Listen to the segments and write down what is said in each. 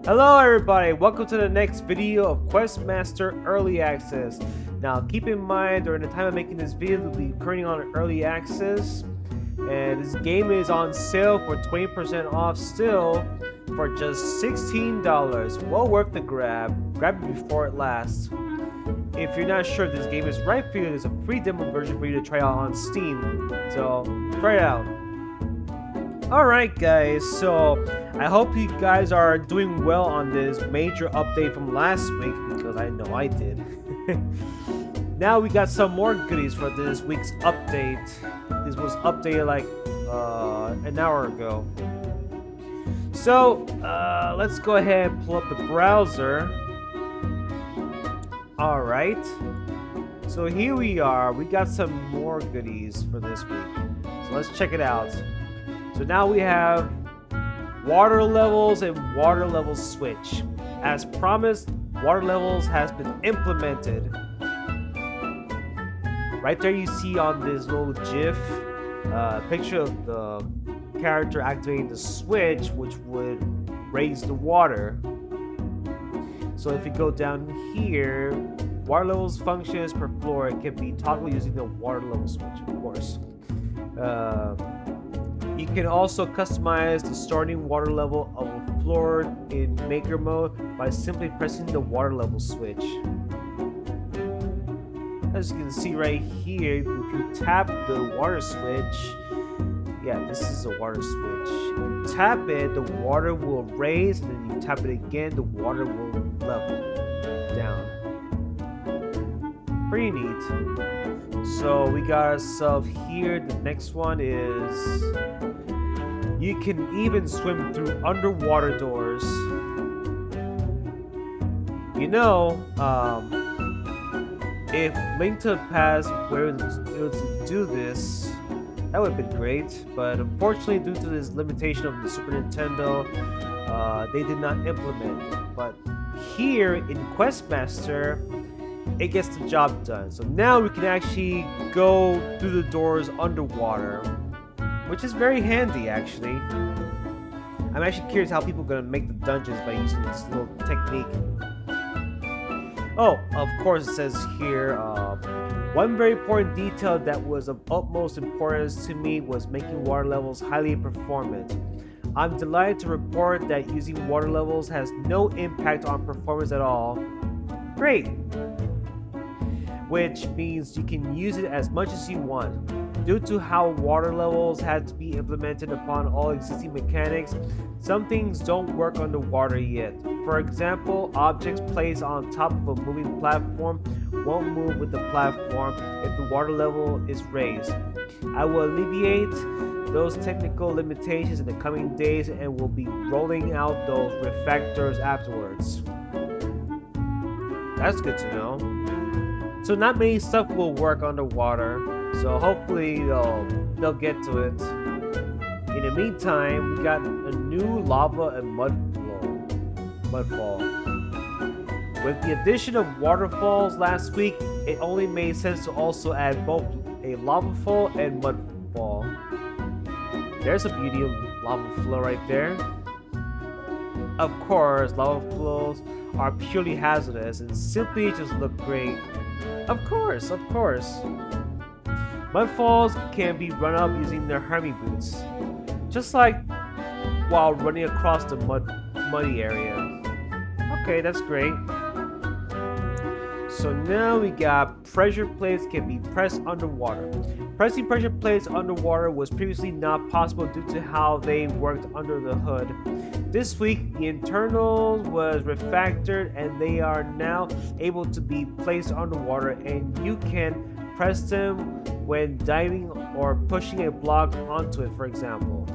Hello everybody, welcome to the next video of Questmaster Early Access. Now keep in mind during the time of making this video it will be currently on Early Access, and this game is on sale for 20% off still for just $16. Well worth the grab it before it lasts. If you're not sure if this game is right for you, there's a free demo version for you to try out on Steam, so try it out. Alright guys, so I hope you guys are doing well on this major update from last week, because I know I did. Now we got some more goodies for this week's update. This was updated like an hour ago. So let's go ahead and pull up the browser. Alright, so here we are. We got some more goodies for this week, so let's check it out. So now we have water levels and water levels switch. As promised, water levels has been implemented. Right there you see on this little GIF picture of the character activating the switch, which would raise the water. So if you go down here, water levels functions per floor can be toggled using the water level switch, of course. You can also customize the starting water level of a floor in maker mode by simply pressing the water level switch. As you can see right here, if you tap the water switch, yeah, this is a water switch. If you tap it, the water will raise, and then you tap it again, the water will level down. Pretty neat. So we got ourselves here. The next one is you can even swim through underwater doors. You know, if Link to the Past were able to do this, that would have been great. But unfortunately, due to this limitation of the Super Nintendo, they did not implement it. But here in Questmaster, it gets the job done. So now we can actually go through the doors underwater, which is very handy actually. I'm actually curious how people are going to make the dungeons by using this little technique. Oh, of course it says here, one very important detail that was of utmost importance to me was making water levels highly performant. I'm delighted to report that using water levels has no impact on performance at all. Great! Which means you can use it as much as you want. Due to how water levels had to be implemented upon all existing mechanics, some things don't work underwater yet. For example, objects placed on top of a moving platform won't move with the platform if the water level is raised. I will alleviate those technical limitations in the coming days and will be rolling out those refactors afterwards. That's good to know. So not many stuff will work underwater, so hopefully they'll get to it. In the meantime, we got a new lava and mudfall. With the addition of waterfalls last week, it only made sense to also add both a lava fall and mudfall. There's a beauty of lava flow right there. Of course, lava flows are purely hazardous and simply just look great. Of course. Mudfalls can be run up using their Hermie boots, just like while running across the muddy area. Okay, that's great. So now we got pressure plates can be pressed underwater. Pressing pressure plates underwater was previously not possible due to how they worked under the hood. This week, the internals was refactored and they are now able to be placed underwater, and you can press them when diving or pushing a block onto it, for example.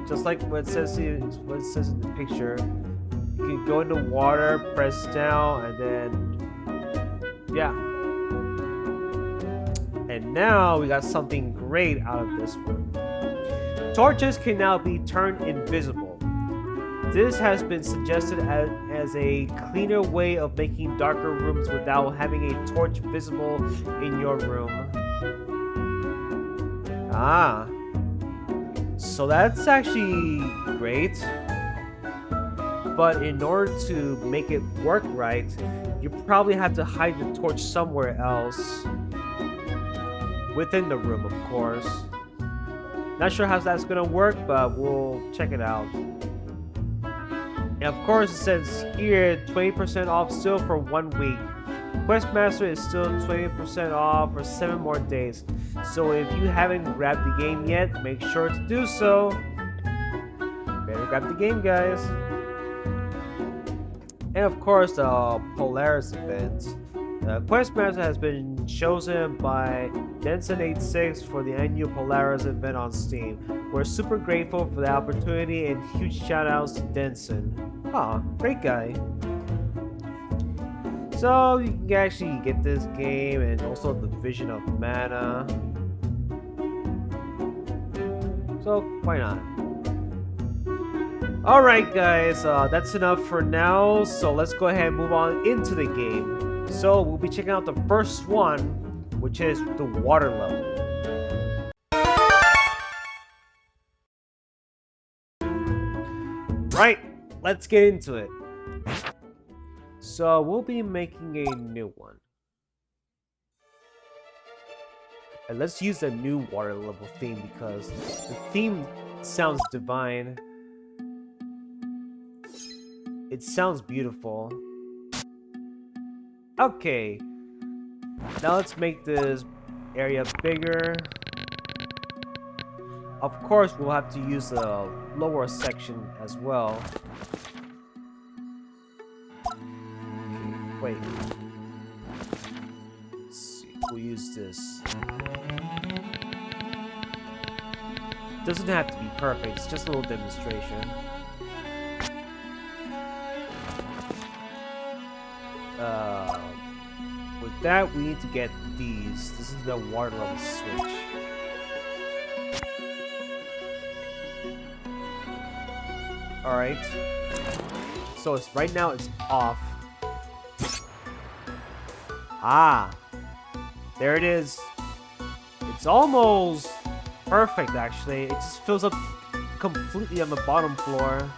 Just like what it says in the picture, you can go into water, press down, and then yeah. And now we got something great out of this one. Torches can now be turned invisible. This has been suggested as a cleaner way of making darker rooms without having a torch visible in your room. Ah, so that's actually great. but in order to make it work right, you probably have to hide the torch somewhere else. Within the room, of course. Not sure how that's gonna work, but we'll check it out. And of course, it says here 20% off still for 1 week. Questmaster is still 20% off for 7 more days. So if you haven't grabbed the game yet, make sure to do so. Better grab the game, guys. And of course, the Polaris event. Questmaster has been chosen by Denson86 for the annual Polaris event on Steam. We're super grateful for the opportunity and huge shout outs to Denson. Aw, great guy. So you can actually get this game and also the Vision of Mana. So why not? Alright guys, that's enough for now. So let's go ahead and move on into the game. So we'll be checking out the first one, which is the water level. Right, let's get into it. So we'll be making a new one. And let's use the new water level theme because the theme sounds divine. It sounds beautiful. Okay, now let's make this area bigger. Of course, we'll have to use the lower section as well. Okay, wait. Let's see, we'll use this. Doesn't have to be perfect, it's just a little demonstration. With that, we need to get these. This is the water level switch. Alright. So it's right now it's off. Ah. There it is. It's almost perfect actually. It just fills up completely on the bottom floor.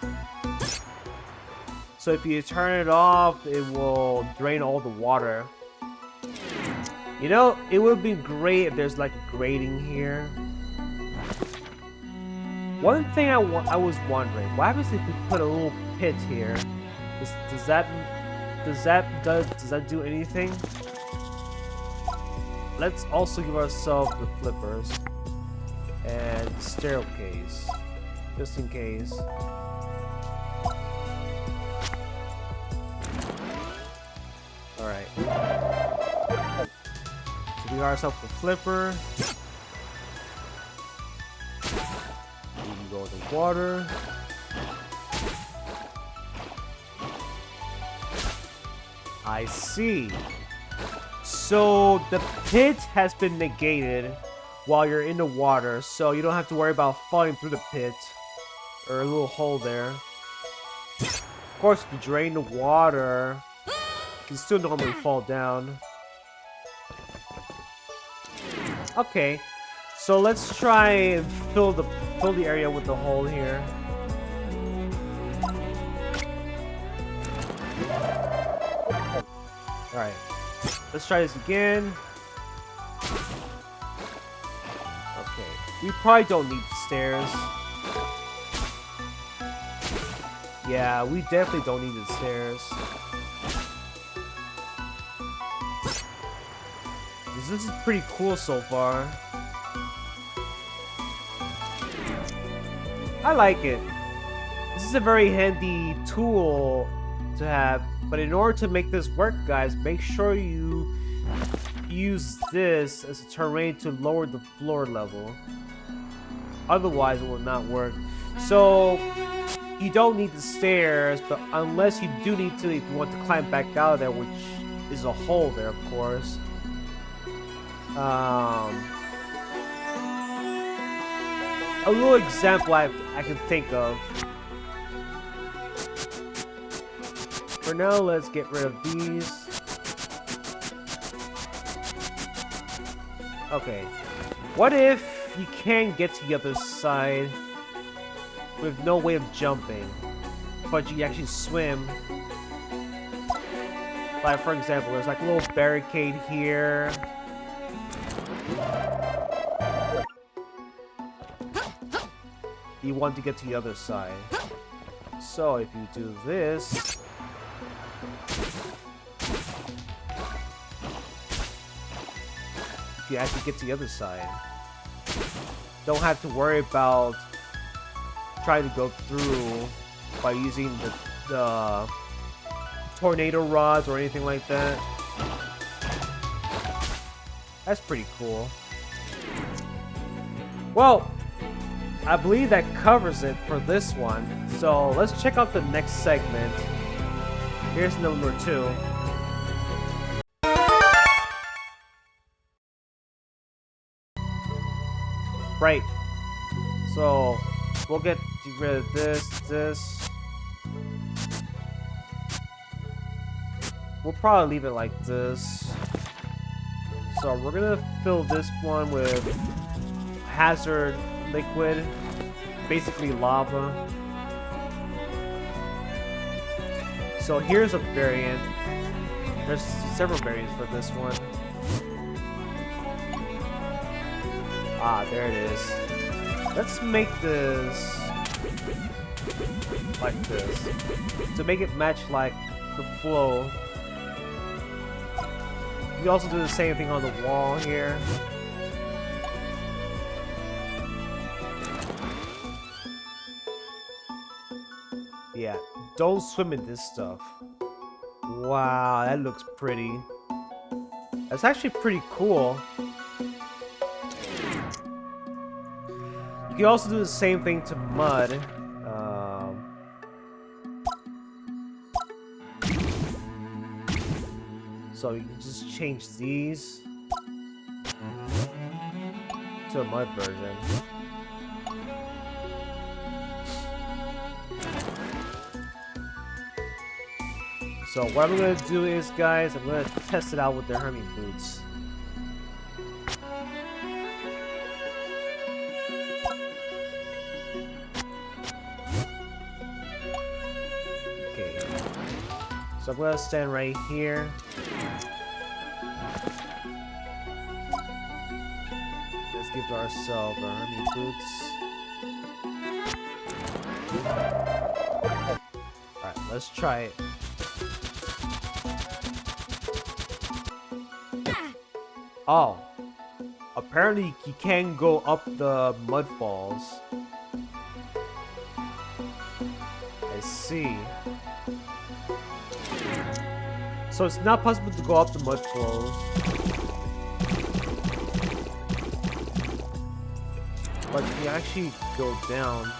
So if you turn it off, it will drain all the water. You know, it would be great if there's like a grating here. One thing I was wondering, what happens if we put a little pit here? Does that do anything? Let's also give ourselves the flippers and staircase, just in case. Alright. So we got ourselves a flipper. We can go to water. I see. So the pit has been negated while you're in the water, so you don't have to worry about falling through the pit or a little hole there. Of course, if you drain the water, you can still normally fall down. Okay, so let's try and fill the area with the hole here. All right, let's try this again. Okay, we probably don't need the stairs. Yeah, we definitely don't need the stairs. This is pretty cool so far. I like it. This is a very handy tool to have, but in order to make this work, guys, make sure you use this as a terrain to lower the floor level. Otherwise, it will not work. So, you don't need the stairs, but unless you do need to, if you want to climb back out of there, which is a hole there, of course. A little example I can think of. For now, let's get rid of these. Okay. What if you can't get to the other side with no way of jumping? but you actually swim. Like for example, there's like a little barricade here. You want to get to the other side. So if you do this, you actually get to the other side. Don't have to worry about trying to go through by using the tornado rods or anything like that. That's pretty cool. Well, I believe that covers it for this one. So let's check out the next segment. Here's number 2. Right. So we'll get rid of this. We'll probably leave it like this. So we're gonna fill this one with hazard liquid, basically lava. So here's a variant. There's several variants for this one. Ah, there it is. Let's make this like this to make it match like the flow. We also do the same thing on the wall here. Yeah, don't swim in this stuff. Wow, that looks pretty. That's actually pretty cool. You can also do the same thing to mud. So you can just change these to a mud version. So what I'm gonna do is, guys, I'm gonna test it out with the Hermit boots. Okay. So I'm gonna stand right here. Let's give ourselves our Hermit boots. Alright, let's try it. Oh, apparently you can go up the mud falls. I see. So it's not possible to go up the mud flows, but you can actually go down.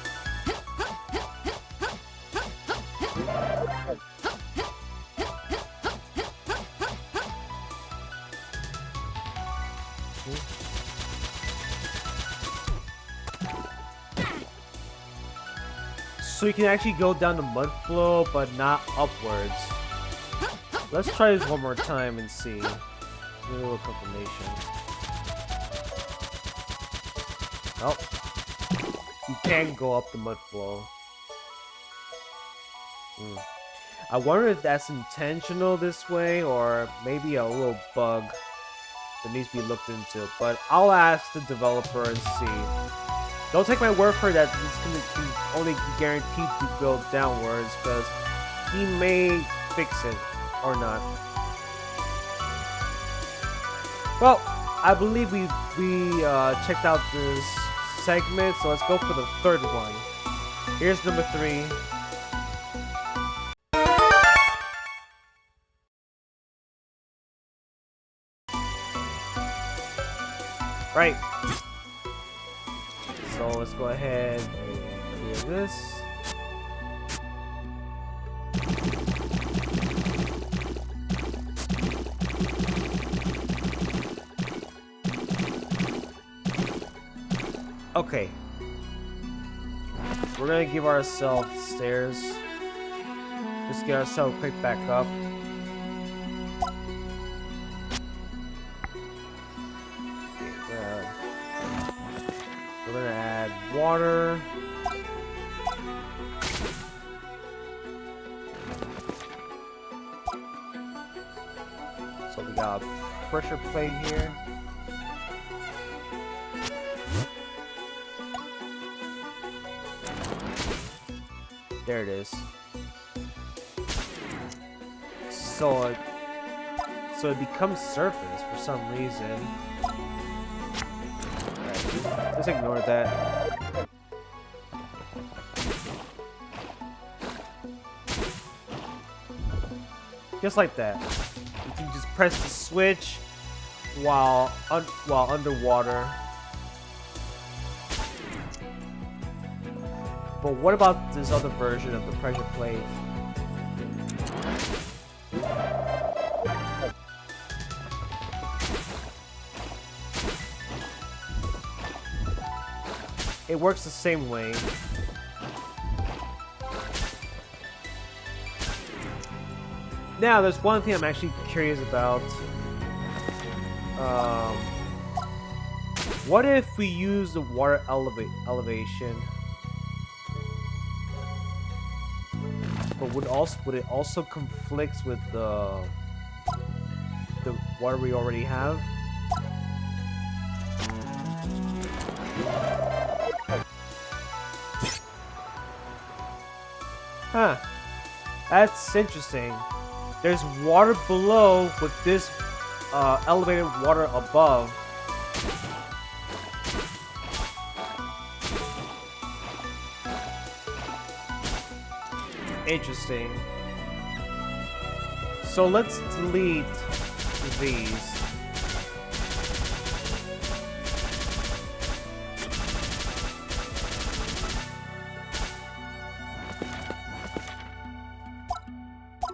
So you can actually go down the mud flow, but not upwards. Let's try this one more time and see. A little confirmation. Oh, you can go up the mud flow. I wonder if that's intentional this way, or maybe a little bug that needs to be looked into. But I'll ask the developer and see. Don't take my word for that. It's gonna be only guaranteed to go downwards, because he may fix it or not. Well, I believe we checked out this segment, so let's go for the third one. Here's number 3. Right. So let's go ahead and clear this. Okay. We're gonna give ourselves stairs. Just get ourselves quick back up. We're gonna add water. got a pressure plate here. There it is. So it becomes surface for some reason. Right, let's ignore that. Just like that. You can just press the switch while underwater. But what about this other version of the pressure plate? It works the same way. Now, there's one thing I'm actually curious about. What if we use the water elevation? But would it also conflicts with the water we already have? Huh. That's interesting. There's water below with this elevated water above. Interesting. So let's delete these.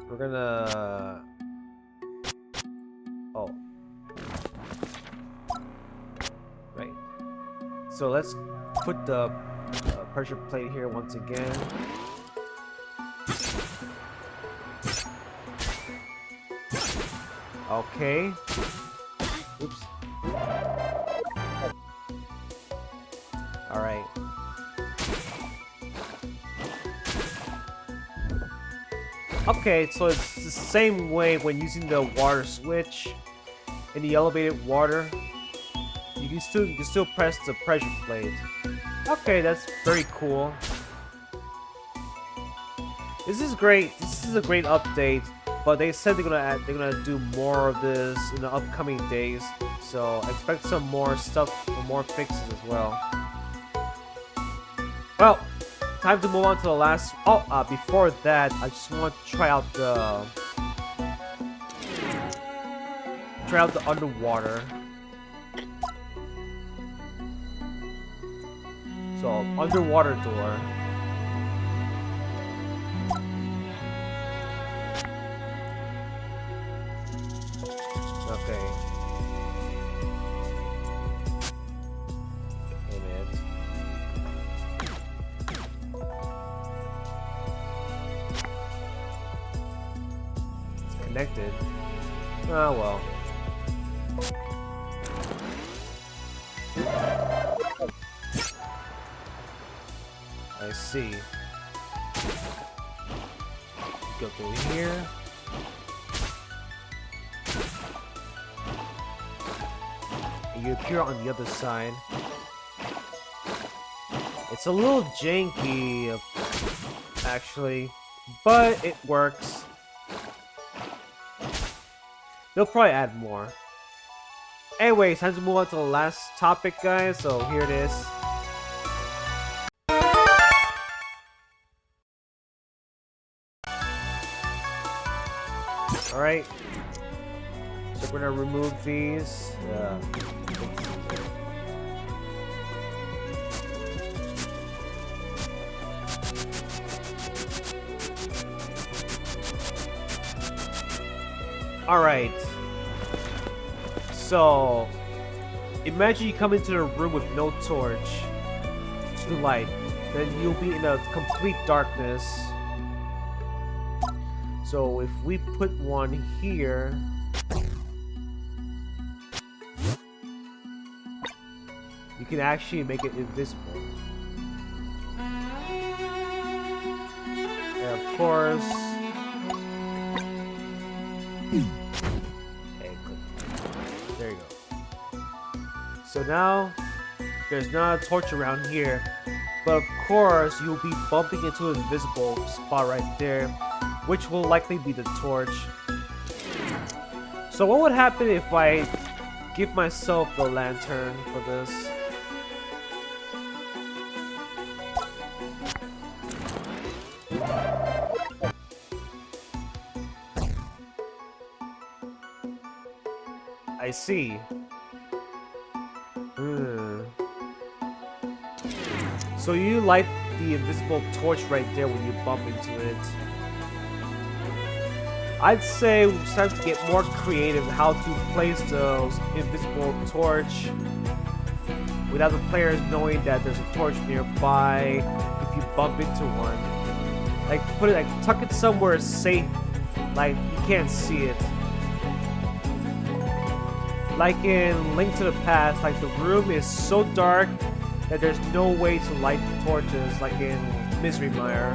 We're gonna... Oh. Right. So let's put the pressure plate here once again. Okay. Oops. Alright. Okay, so it's the same way when using the water switch in the elevated water. You can still press the pressure plate. Okay, that's very cool. This is great. This is a great update. But they said they're gonna do more of this in the upcoming days, so I expect some more stuff, more fixes as well. Well, time to move on to the last. Oh, before that, I just want to try out the underwater. So underwater door. Okay. Wait a minute. It's connected. Oh well. I see. Go through here. You appear on the other side. It's a little janky, actually, but it works. They'll probably add more. Anyways, time to move on to the last topic, guys, so here it is. Alright. So we're gonna remove these. Alright. So imagine you come into the room with no torch to light. Then you'll be in a complete darkness. So if we put one here, you can actually make it invisible. And of course, okay, click So now there's not a torch around here, but of course you'll be bumping into an invisible spot right there, which will likely be the torch. So what would happen if I give myself the lantern for this? I see. So you light the invisible torch right there when you bump into it. I'd say we start to get more creative how to place those invisible torch without the players knowing that there's a torch nearby if you bump into one. Like tuck it somewhere safe, like you can't see it. Like in Link to the Past, like the room is so dark that there's no way to light the torches, like in Misery Mire.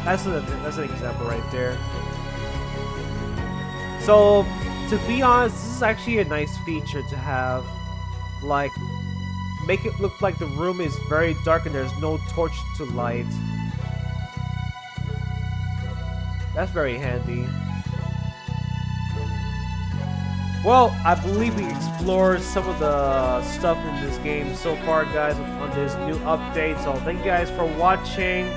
That's an example right there. So, to be honest, this is actually a nice feature to have. Like, make it look like the room is very dark and there's no torch to light. That's very handy. Well, I believe we explored some of the stuff in this game so far, guys, on this new update. So thank you guys for watching.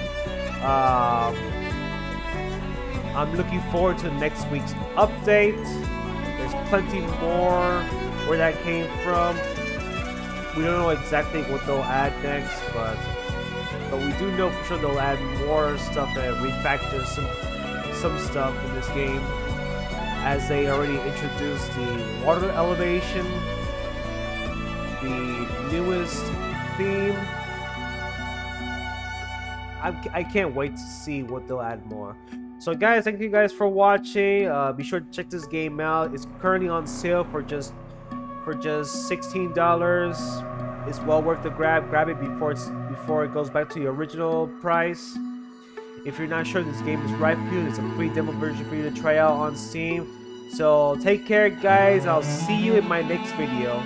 I'm looking forward to next week's update. There's plenty more where that came from. We don't know exactly what they'll add next, but we do know for sure they'll add more stuff that refactors some stuff in this game, as they already introduced the water elevation, the newest theme. I can't wait to see what they'll add more. So guys, thank you guys for watching. Be sure to check this game out. It's currently on sale for just $16. It's well worth the grab. Grab it before it goes back to the original price. If you're not sure this game is right for you, there's a free demo version for you to try out on Steam. So take care, guys. I'll see you in my next video.